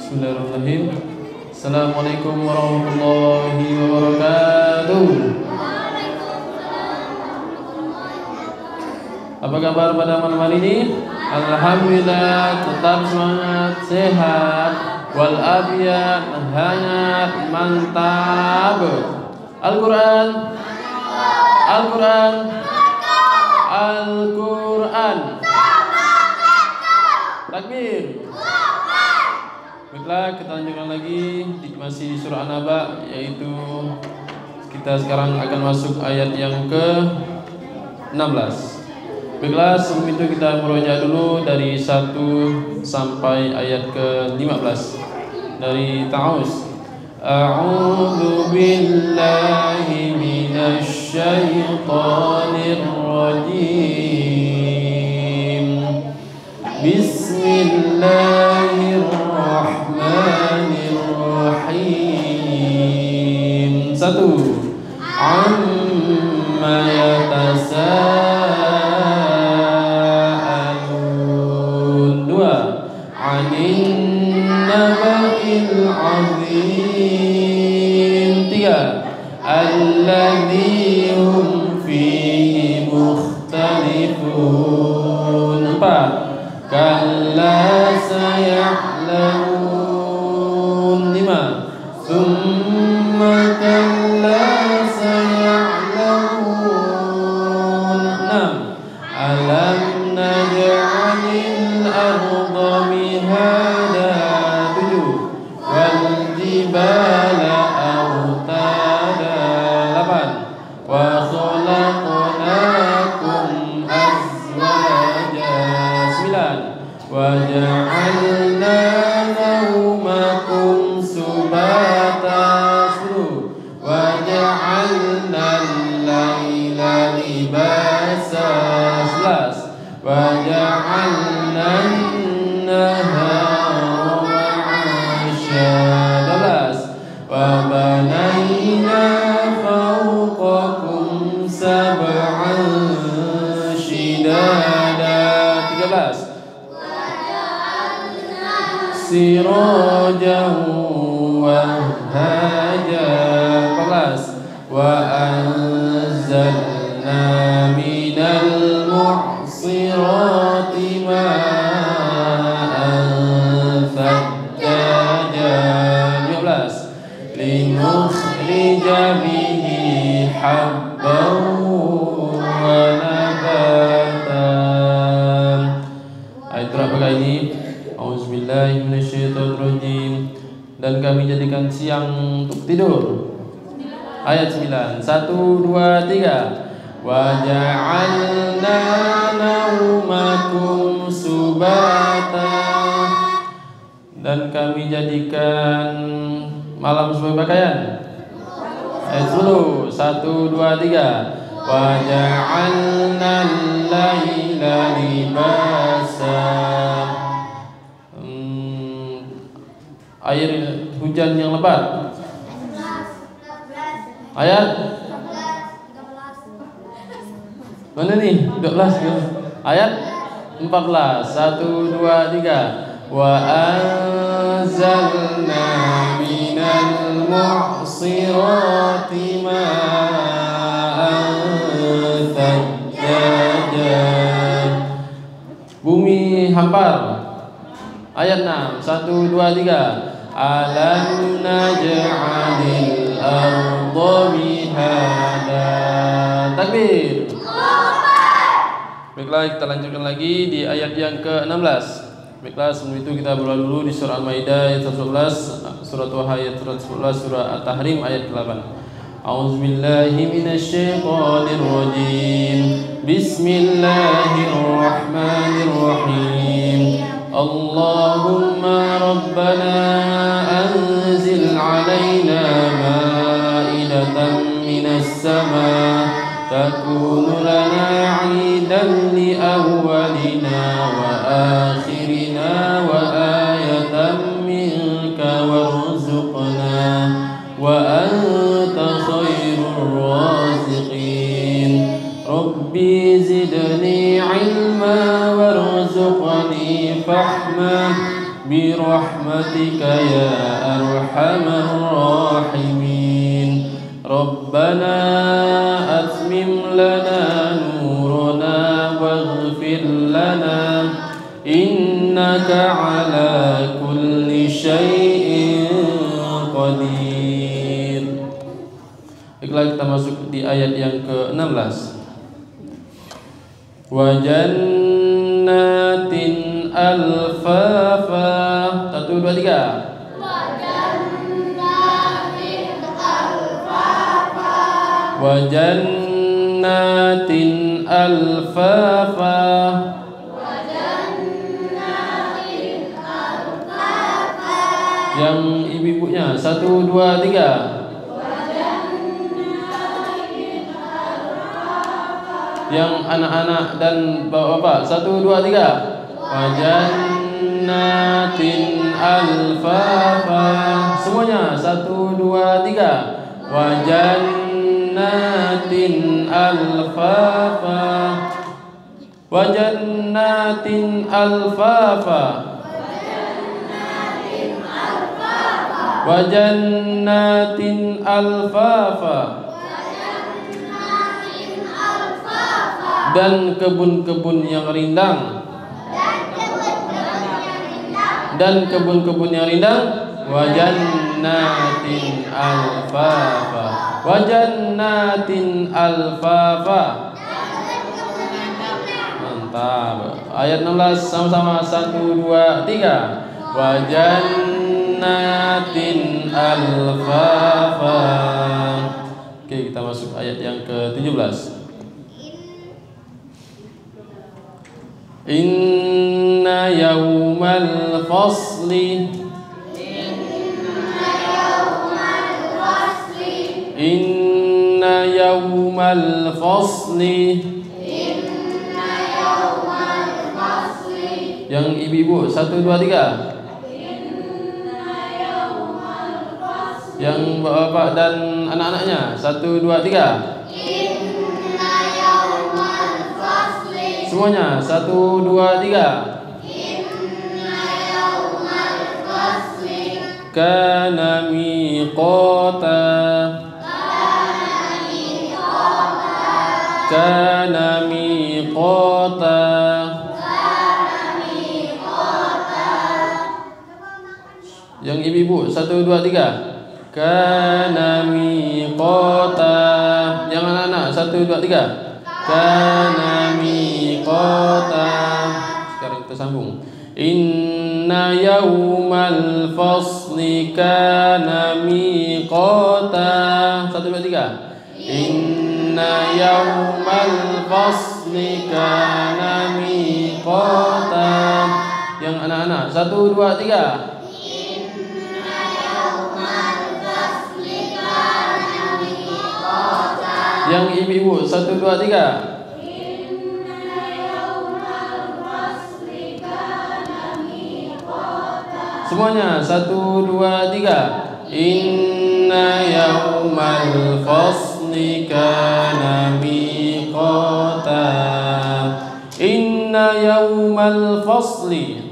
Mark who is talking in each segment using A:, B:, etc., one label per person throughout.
A: Bismillahirrahmanirrahim. Assalamualaikum warahmatullahi wabarakatuh. Apa kabar pada malam hari ini? Alhamdulillah, tetap semangat, sehat, walafiat, hangat, mantap. Al-Quran, Al-Quran, Al-Quran. Takbir. Baiklah, kita lanjutkan lagi masih di surah An-Naba, yaitu kita sekarang akan masuk ayat yang ke-16. Baiklah, sebelum itu kita merujuk dulu dari 1 sampai ayat ke-15 dari Ta'awuz. A'udzu billahi minasy syaithanir rajim. Bismillahirrahmanirrahim. 1. Amma yatasaalun. 2. Anin naba'il 'azim. 3. Alladzi hum fihi mukhtalifun. 4. Kalla saya'lamun. 5. Summa kalla saya'lamun. 6. Alam naj'alil arda mihada. 7. Wal jibala awtada. 8. Wa khalaqnakum azwaja. 9. Wa ja'alna nawmakum subata. 10. Wa ja'alna al-laila libasa. 11. Wa ja'alna an-nahara ma'asha. 12. Wa banayna fawqakum sab'an shidada. 13. Sirajan wahhaja. 14. Wa anzalna minal mu'sirati ma'an thajjaja. 15. Linukhrija bihi habban wa nabatan. Ayat berapa ini? Auzubillahi minasyaitonirrajim. Dan kami jadikan siang untuk tidur. Ayat 9. 1, 2, 3. Wa ja'alna naumakum subata. Dan kami jadikan malam sebagai pakaian. Ayat 10. 1, 2, 3. Wa ja'alna al-laila libasa. Air hujan yang lebat. Ayat mana nih? 12. Ayat 14. 1, 2, 3. Wa anzalna minal mu'sirati ma'an thajjaja. Bumi hampar. Ayat 6. 1, 2, 3. Alam naj'alil arda mihada. Takbir. Baiklah, kita lanjutkan lagi di ayat yang ke-16. Baiklah, sebelum itu kita berdoa dulu di surah Al-Maidah ayat 111, surah Taha ayat 111, surah At-Tahrim ayat 8. A'udzubillahi minasyaitonir rajim. Bismillahirrahmanirrahim. Allahumma rabbana anzil 'alaina ma'idatan minas sama' takunu lana 'idan li awwalina wa akhirina wa ayatan minka warzuqna wa anta khairur raziqin. Rabbi zidni 'ilma warzuqni fahma برحمتك يا أرحم الراحمين ربنا أتمم لنا نورنا واغفر لنا إنك على كل شيء qadir. Baiklah, kita masuk di ayat yang ke-16. Wa jannatin alfafa. 1, 2, 3.
B: Wa jannatin alfafa.
A: Wa jannatin alfafa.
B: Wa jannatin alfafa.
A: Yang ibu-ibunya 1, 2, 3. Yang anak-anak dan bapak-bapak 1, 2, 3. Wa jannatin alfafa. Semuanya 1, 2, 3. Wa jannatin alfafa. Wa jannatin alfafa. Wa jannatin alfafa. Dan kebun-kebun yang rindang. Dan kebun-kebun yang rindang. Wa jannatin alfafa. Wa jannatin alfafa. Mantap. Ayat 16 sama-sama 1, 2, 3. Wa jannatin alfafa. Oke, kita masuk ayat yang ke-17. Inna yawmal fasli. Inna yawmal fasli. Yang ibu-ibu 1, 2, 3. Yang bapak dan anak-anaknya 1, 2, 3. Semuanya 1, 2, 3. Kana miqata. Kana miqata. Yang ibu-ibu 1, 2, 3. Kana miqata. Yang anak-anak 1, 2, 3. Kana miqata. Sekarang kita sambung. Inna yawmal fasli kana miqata. 1, 2, 3. Inna yawmal fasli kana miqata. Yang anak-anak 1, 2, 3. Yang ibu-ibu 1, 2, 3. Semuanya 1, 2, 3. Inna yawmal fasli kana miqata. Inna yawmal fasli.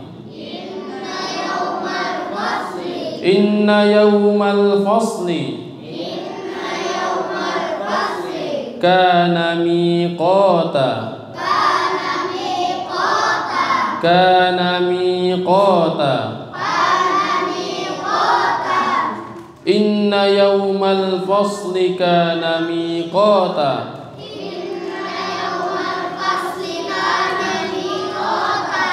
A: Inna yawmal fasli. Kana miqata. Kana miqata. Inna yawmal fasli kana miqata.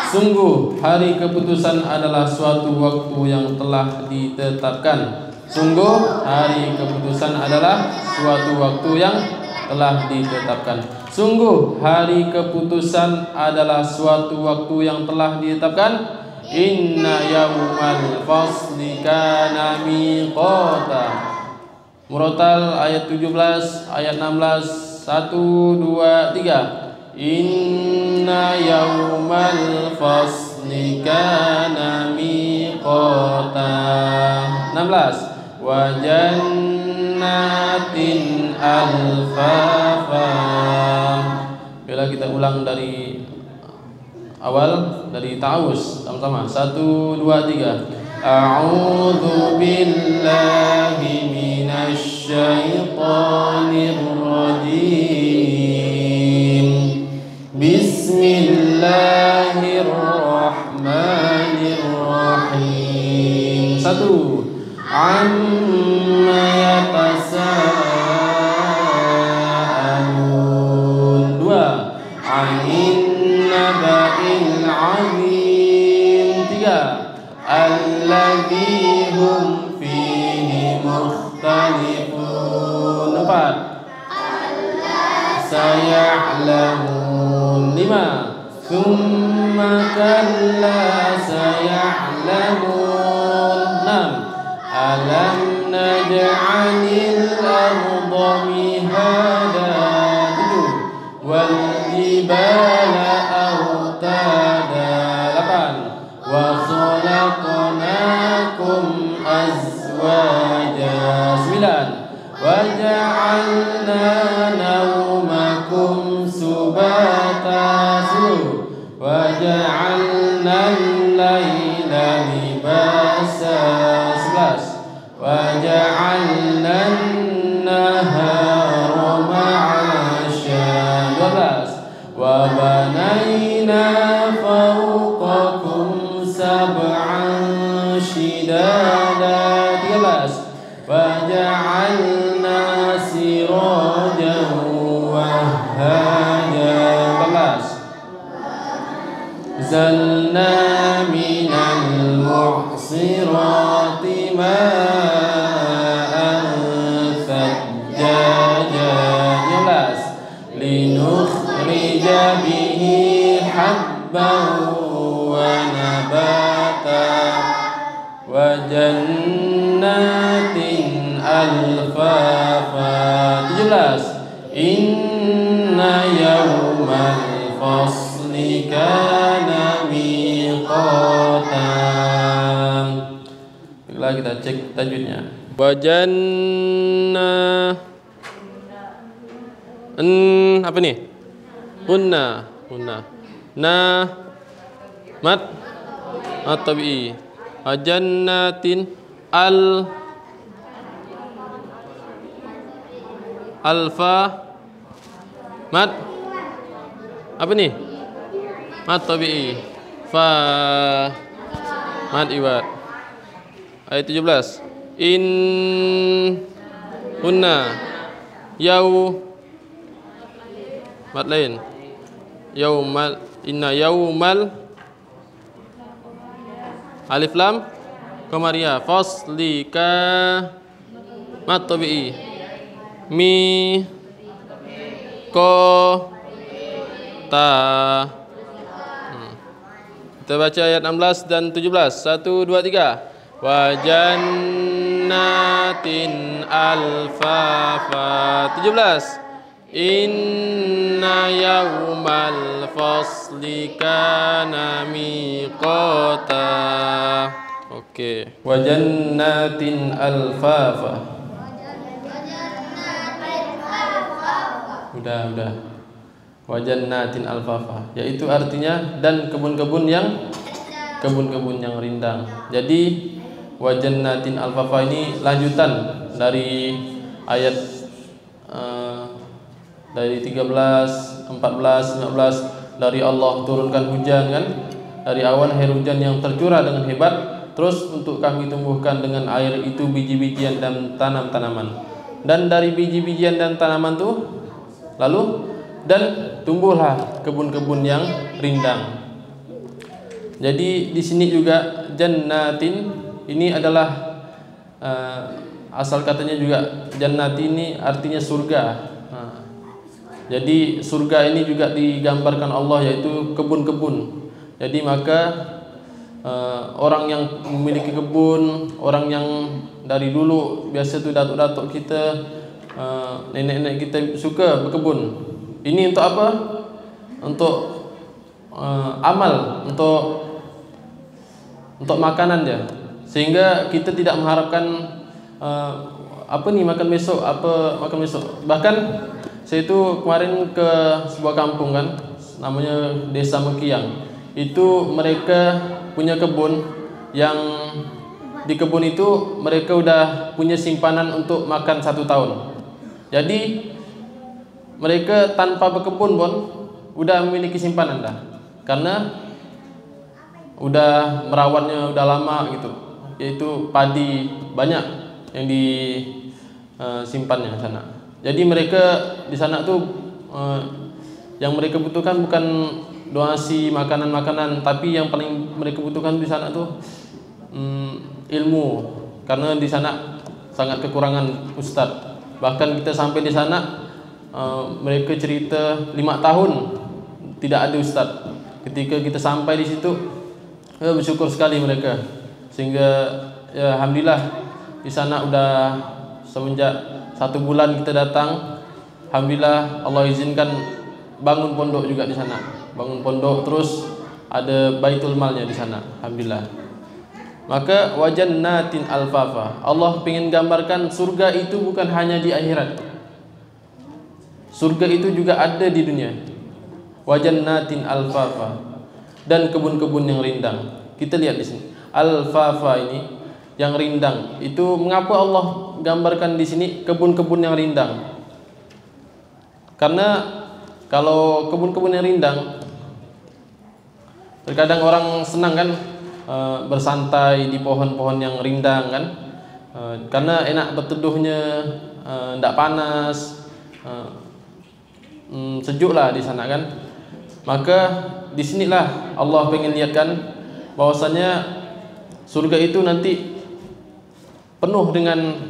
A: Sungguh hari keputusan adalah suatu waktu yang telah ditetapkan. Sungguh hari keputusan adalah suatu waktu yang telah ditetapkan. Sungguh hari keputusan adalah suatu waktu yang telah ditetapkan. Inna yawmal fasli kana miqata. Murattal ayat 17, ayat 16, 1, 2, 3. Inna yawmal fasli kana miqata. 16. Wa jannatin alfafa. Bila kita ulang dari awal. dari ta'awuz. Sama-sama. 1, 2, 3. A'udzu billahi minasy syaithanir rajim. Bismillahirrahmanirrahim. 1. Amma yatasaalun. 2. Anin naba'il 'azim. 3. Alladzi hum fihi mukhtalifun. 4. Saya'lamun. 5. Tsumma kalla saya'lamun. 6. Alam naj'alil arda mihada. 7. Wal jibala autada. 8. Wa khalaqnakum azwaja. 9. Wa ja'alna naumakum subata. 10. Wa ja'alna al-laila libasa. 11. Wa ja'alna an-nahara ma'asha. 12. Wa banayna fawqakum sab'an shidada. 13. Wa ja'alna sirajan wahhaja. 14. Zalna minal mu'sirati ma'an thajjaja. 15. Linukhrija bihi habban wa nabata. Wa jannatin alfafa. 17. Inna yawmal fasli kana miqatan. Baiklah, kita cek tajwidnya. Wajanna apa nih? Hunna. Na mat at-tabi'i. Wajannatin alfa mat apa nih? Mat tabi'i. Fa mat iwad. Ayat 17. In hunna yau mat lain. Yaumal inna yaumal alif lam Qamariyah. Faslika mat tabi'i. Mi ko ta. Kita baca ayat 16 dan 17. 1, 2, 3. Wa jannatin alfafa. 17. Inna yawmal fasli kana miqata. Oke. Wa jannatin alfafa. Udah. Wa jannatin alfafa, yaitu artinya dan kebun-kebun yang rindang. Jadi wa jannatin alfafa ini lanjutan dari ayat dari 13, 14, 15 dari Allah turunkan hujan kan, dari awan air hujan yang tercurah dengan hebat, terus untuk kami tumbuhkan dengan air itu biji-bijian dan tanam-tanaman, dan dari biji-bijian dan tanaman tuh lalu dan tumbuhlah kebun-kebun yang rindang. Jadi di sini juga jannatin ini adalah asal katanya juga jannati ini artinya surga. Jadi surga ini juga digambarkan Allah yaitu kebun-kebun. Jadi maka orang yang memiliki kebun, orang yang dari dulu biasa tuh datuk-datuk kita, nenek-nenek kita suka berkebun. Ini untuk apa? Untuk amal, untuk makanan dia. Sehingga kita tidak mengharapkan apa nih makan besok, apa makan besok. Bahkan saya itu kemarin ke sebuah kampung kan, namanya Desa Mekiang. itu mereka punya kebun yang di kebun itu mereka udah punya simpanan untuk makan 1 tahun. Jadi mereka tanpa berkebun pun udah memiliki simpanan dah, karena udah merawatnya udah lama gitu. Yaitu padi banyak yang disimpannya sana. Jadi mereka di sana tuh yang mereka butuhkan bukan donasi makanan-makanan, tapi yang paling mereka butuhkan di sana tuh ilmu, karena di sana sangat kekurangan ustadz. Bahkan kita sampai di sana, mereka cerita 5 tahun tidak ada ustadz. Ketika kita sampai di situ, bersyukur sekali mereka, sehingga ya alhamdulillah di sana udah semenjak 1 bulan kita datang, alhamdulillah Allah izinkan bangun pondok juga di sana. Bangun pondok, terus ada baitul malnya di sana, alhamdulillah. Maka wajannatin alfafa, Allah ingin gambarkan surga itu bukan hanya di akhirat. Surga itu juga ada di dunia. Wajannatin alfafa, dan kebun-kebun yang rindang. Kita lihat di sini, alfafa ini yang rindang. Itu mengapa Allah gambarkan di sini kebun-kebun yang rindang? Karena kalau kebun-kebun yang rindang, terkadang orang senang kan bersantai di pohon-pohon yang rindang kan, karena enak berteduhnya, tidak panas, sejuk lah di sana kan. Maka disinilah Allah pengen lihatkan bahwasanya surga itu nanti penuh dengan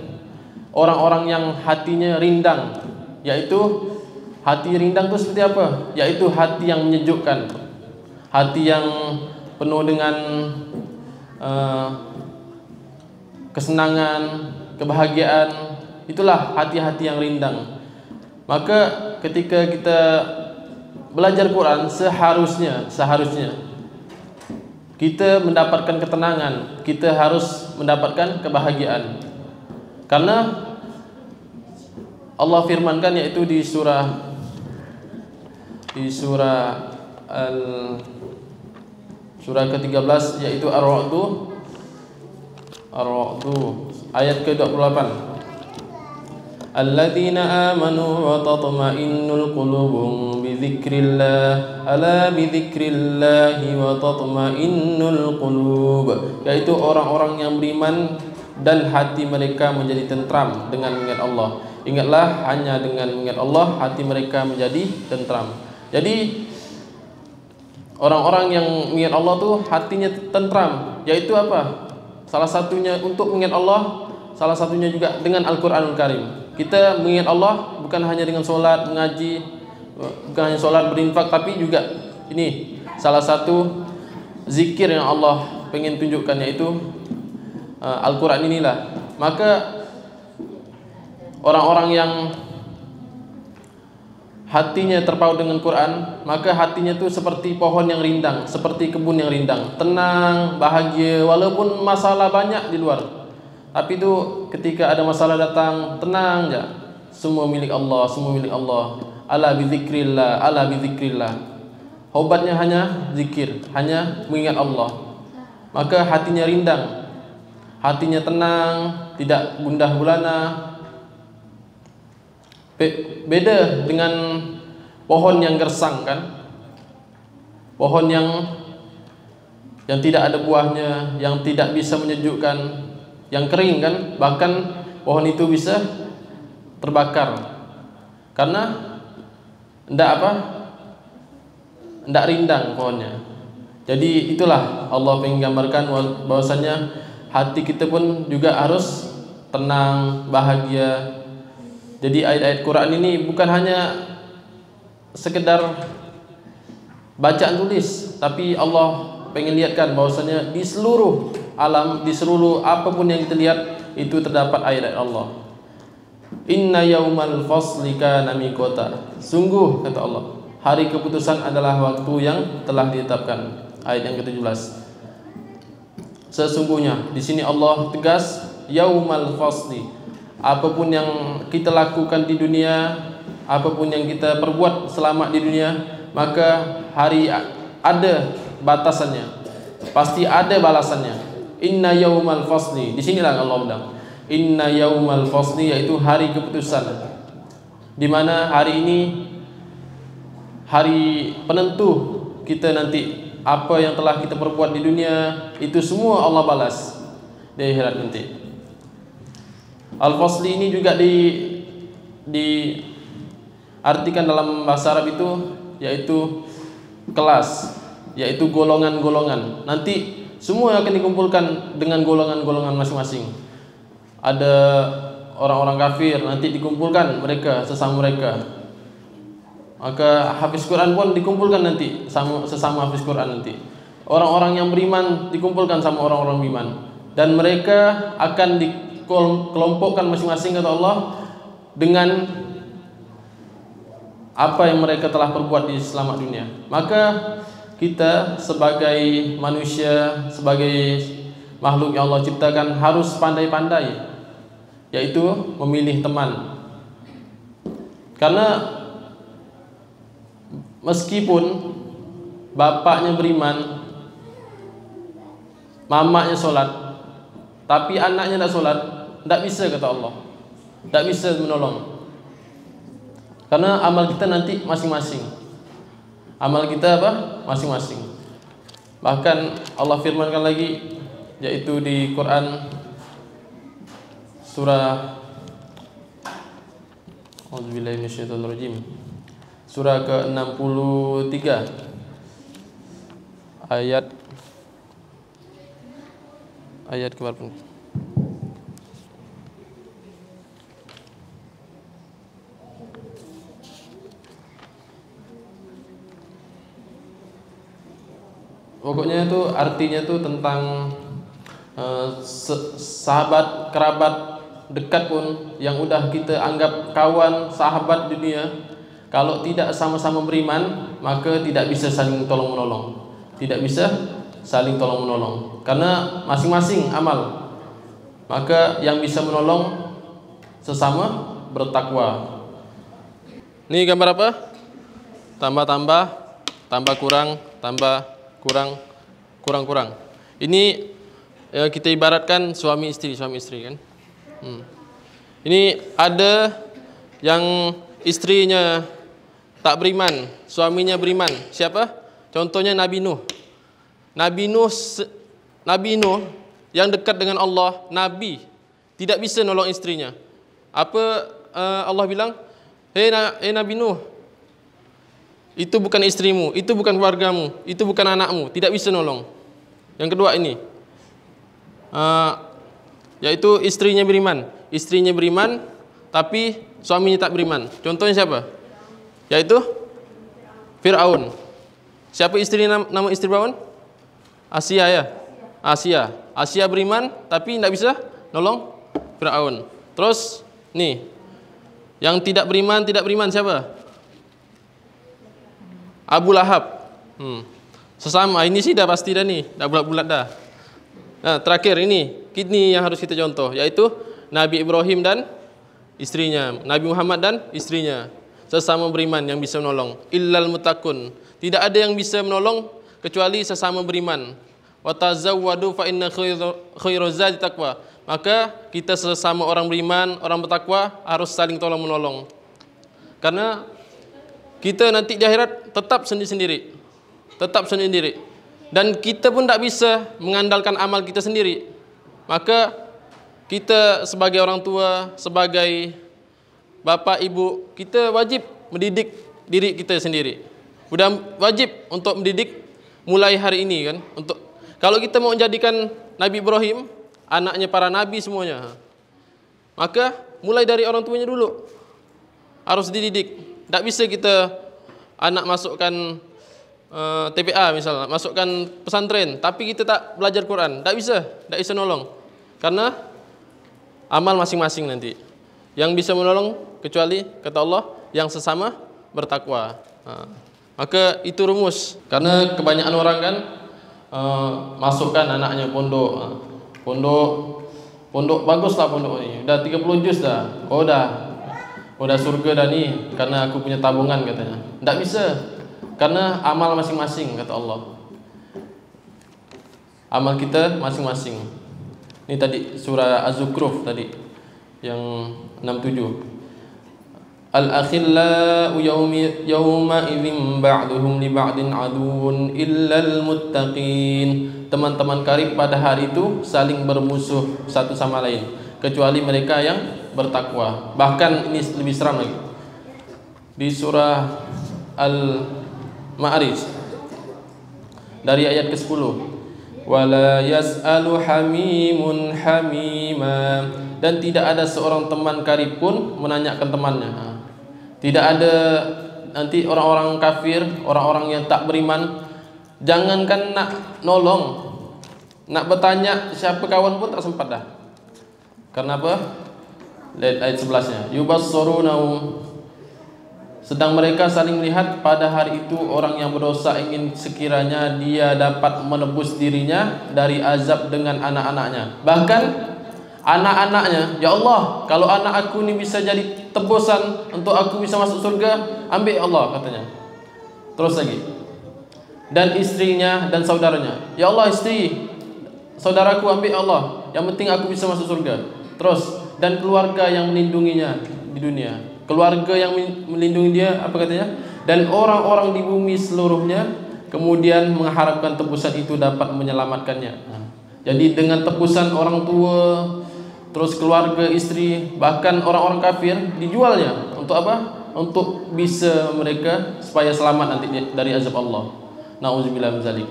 A: orang-orang yang hatinya rindang. Yaitu hati rindang itu seperti apa? Yaitu hati yang menyejukkan, hati yang penuh dengan kesenangan, kebahagiaan. Itulah hati-hati yang rindang. Maka ketika kita belajar Quran, seharusnya kita mendapatkan ketenangan, kita harus mendapatkan kebahagiaan. Karena Allah firmankan, yaitu di surah surah ke-13, yaitu Ar-Ra'd ayat ke-28. Alladzina amanu wa tatma'innul qulubuhum bi dzikrillah, ala bi dzikrillahi wa tatma'innul qulub. Yaitu orang-orang yang beriman dan hati mereka menjadi tentram dengan mengingat Allah. Ingatlah, hanya dengan mengingat Allah hati mereka menjadi tentram. Jadi orang-orang yang mengingat Allah tuh hatinya tentram. Yaitu apa? Salah satunya untuk mengingat Allah, salah satunya juga dengan Al-Quranul Karim. Kita mengingat Allah bukan hanya dengan sholat, mengaji, bukan hanya sholat, berinfak, tapi juga ini salah satu zikir yang Allah pengen tunjukkan, yaitu Al-Quran inilah. Maka orang-orang yang hatinya terpaut dengan Quran, maka hatinya itu seperti pohon yang rindang, seperti kebun yang rindang, tenang, bahagia, walaupun masalah banyak di luar. Tapi itu ketika ada masalah datang, tenang ya. Semua milik Allah, semua milik Allah. Ala bi dzikrillah, ala bi dzikrillah. Obatnya hanya zikir, hanya mengingat Allah. Maka hatinya rindang, hatinya tenang, tidak gundah gulana. Beda dengan pohon yang gersang kan, pohon yang tidak ada buahnya, yang tidak bisa menyejukkan, yang kering kan, bahkan pohon itu bisa terbakar karena tidak rindang pohonnya. Jadi itulah Allah ingin gambarkan bahwasanya hati kita pun juga harus tenang, bahagia. Jadi ayat-ayat Quran ini bukan hanya sekedar bacaan tulis, tapi Allah pengen lihatkan bahwasanya di seluruh alam, di seluruh apapun yang kita lihat itu terdapat ayat-ayat Allah. Inna yaumal fasli kana miqata. Sungguh kata Allah, hari keputusan adalah waktu yang telah ditetapkan. Ayat yang ke-17. Sesungguhnya di sini Allah tegas yaumal fasli. Apapun yang kita lakukan di dunia, apapun yang kita perbuat selama di dunia, maka hari ada batasannya, pasti ada balasannya. Inna yaumal fasli, di sinilah Allah bilang inna yaumal fasli, yaitu hari keputusan, di mana hari ini hari penentu kita nanti. Apa yang telah kita perbuat di dunia itu semua Allah balas di akhirat nanti. Al-fasli ini juga diartikan dalam bahasa Arab itu yaitu kelas, yaitu golongan-golongan. Nanti semua akan dikumpulkan dengan golongan-golongan masing-masing. Ada orang-orang kafir, nanti dikumpulkan mereka sesama mereka. Maka hafiz Quran pun dikumpulkan nanti sesama hafiz Quran nanti. Orang-orang yang beriman dikumpulkan sama orang-orang beriman, dan mereka akan dikelompokkan masing-masing kata Allah dengan apa yang mereka telah perbuat di selamat dunia. Maka kita sebagai manusia, sebagai makhluk yang Allah ciptakan harus pandai-pandai, yaitu memilih teman. Karena meskipun bapaknya beriman, mamanya sholat, tapi anaknya tidak sholat, tidak bisa kata Allah, tidak bisa menolong. Karena amal kita nanti masing-masing. Amal kita apa? Masing-masing. Bahkan Allah firmankan lagi, yaitu di Quran surah A'udzubillahi minasyaitonirrajim, surah ke-63 ayat keberapa? Pokoknya itu artinya itu tentang sahabat, kerabat dekat pun yang udah kita anggap kawan, sahabat dunia, kalau tidak sama-sama beriman, maka tidak bisa saling tolong menolong. Tidak bisa saling tolong menolong. Karena masing-masing amal. Maka yang bisa menolong sesama bertakwa. Ini gambar apa? Tambah-tambah, tambah kurang, tambah kurang, kurang-kurang. Ini kita ibaratkan suami istri kan. Ini ada yang istrinya tak beriman, suaminya beriman. Siapa? Contohnya Nabi Nuh. Nabi Nuh yang dekat dengan Allah, Nabi, tidak bisa nolong istrinya. Apa Allah bilang? Hei Nabi Nuh, itu bukan istrimu, itu bukan keluargamu, itu bukan anakmu, tidak bisa nolong. Yang kedua ini, yaitu istrinya beriman. Istrinya beriman, tapi suaminya tak beriman. Contohnya siapa? Yaitu Fir'aun. Siapa nama istri Fir'aun? Asia ya. Asia beriman tapi tidak bisa nolong Fir'aun. Terus nih, yang tidak beriman siapa? Abu Lahab. Sesama ini sih dah pasti dah nih, dah bulat-bulat dah. Nah, terakhir ini yang harus kita contoh, yaitu Nabi Ibrahim dan istrinya, Nabi Muhammad dan istrinya. Sesama beriman yang bisa menolong. Illal muttaqun. Tidak ada yang bisa menolong kecuali sesama beriman. Wa tazawwadu fa inna khairaz zadi taqwa. Maka kita sesama orang beriman, orang bertakwa harus saling tolong menolong. Karena kita nanti di akhirat tetap sendiri-sendiri. Tetap sendiri. Dan kita pun tidak bisa mengandalkan amal kita sendiri. Maka kita sebagai orang tua, sebagai bapak, ibu, kita wajib mendidik diri kita sendiri. Sudah wajib untuk mendidik mulai hari ini kan. Kalau kita mau menjadikan Nabi Ibrahim anaknya para nabi semuanya, maka mulai dari orang tuanya dulu harus dididik. Tidak bisa kita anak masukkan TPA misalnya, masukkan pesantren, tapi kita tak belajar Quran, tidak bisa nolong. Karena amal masing-masing nanti. Yang bisa menolong kecuali kata Allah yang sesama bertakwa. Maka itu rumus. Karena kebanyakan orang kan masukkan anaknya pondok. Pondok baguslah pondok ini. Udah 30 juz dah. Oh udah surga dah nih karena aku punya tabungan katanya. Tidak bisa. Karena amal masing-masing kata Allah. amal kita masing-masing. Ini tadi surah Az-Zukhruf tadi yang 67. Al-akhillau yawma idzin ba'duhum li ba'din aduun illal muttaqin. Teman-teman karib pada hari itu saling bermusuh satu sama lain kecuali mereka yang bertakwa. Bahkan ini lebih seram lagi. Di surah Al-Ma'arij dari ayat ke-10. Wala yas'alu hamimun hamima, dan tidak ada seorang teman karib pun menanyakan temannya. Tidak ada nanti orang-orang kafir, orang-orang yang tak beriman, jangankan nak nolong, nak bertanya siapa kawan pun tak sempat dah. Karena apa? Lihat ayat 11-nya. Yubassarunahum, sedang mereka saling melihat pada hari itu orang yang berdosa ingin sekiranya dia dapat menebus dirinya dari azab dengan anak-anaknya. Bahkan anak-anaknya, ya Allah, kalau anak aku ni bisa jadi tebusan untuk aku bisa masuk surga, ambil Allah, katanya. Terus lagi. Dan istrinya dan saudaranya, ya Allah, istri saudaraku ambil Allah, yang penting aku bisa masuk surga. Terus, dan keluarga yang melindunginya di dunia, keluarga yang melindungi dia, apa katanya? Dan orang-orang di bumi seluruhnya, kemudian mengharapkan tebusan itu dapat menyelamatkannya. Jadi dengan tebusan orang tua, terus keluarga, istri, bahkan orang-orang kafir dijualnya untuk apa? Untuk bisa mereka supaya selamat nanti dari azab Allah. Nauzubillah min zalik.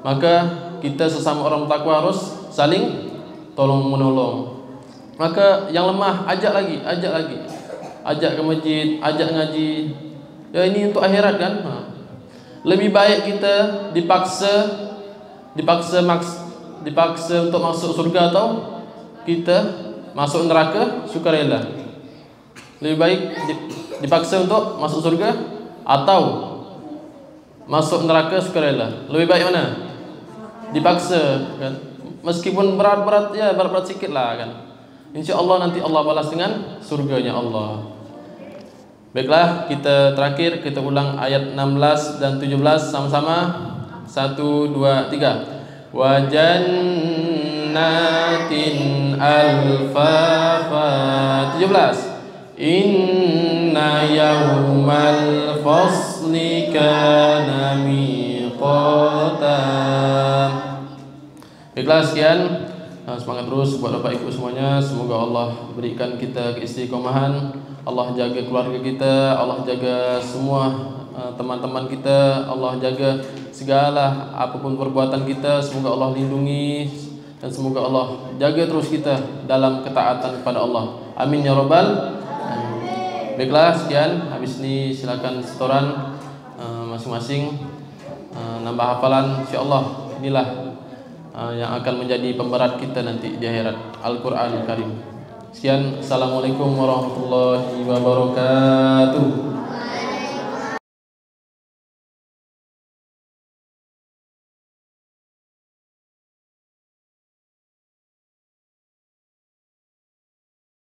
A: Maka kita sesama orang bertakwa harus saling tolong menolong. Maka yang lemah ajak lagi, ajak ke masjid, ajak ngaji. Ya ini untuk akhirat kan. Lebih baik kita dipaksa untuk masuk surga atau kita masuk neraka sukarela. Lebih baik dipaksa untuk masuk surga atau masuk neraka sukarela. Lebih baik mana? Dipaksa kan. Meskipun berat-berat ya, berat-berat sikit lah kan. InsyaAllah nanti Allah balas dengan surganya Allah. Baiklah, kita terakhir kita ulang ayat 16 dan 17 sama-sama. 1, 2, 3. Wa jannatin alfafa. 17. Inna yawmal fasli kana miqata. Baiklah, sekian. Semangat terus buat Bapak Ibu semuanya. Semoga Allah berikan kita keistiqomahan. Allah jaga keluarga kita, Allah jaga semua teman-teman kita, Allah jaga segala apapun perbuatan kita. Semoga Allah lindungi dan semoga Allah jaga terus kita dalam ketaatan kepada Allah. Amin ya rabbal alamin. Baiklah, sekian. Habis ini silakan setoran masing-masing nambah hafalan. Insyaallah inilah yang akan menjadi pemberat kita nanti di akhirat, Al-Qur'an Karim. Sekian, assalamualaikum warahmatullahi wabarakatuh.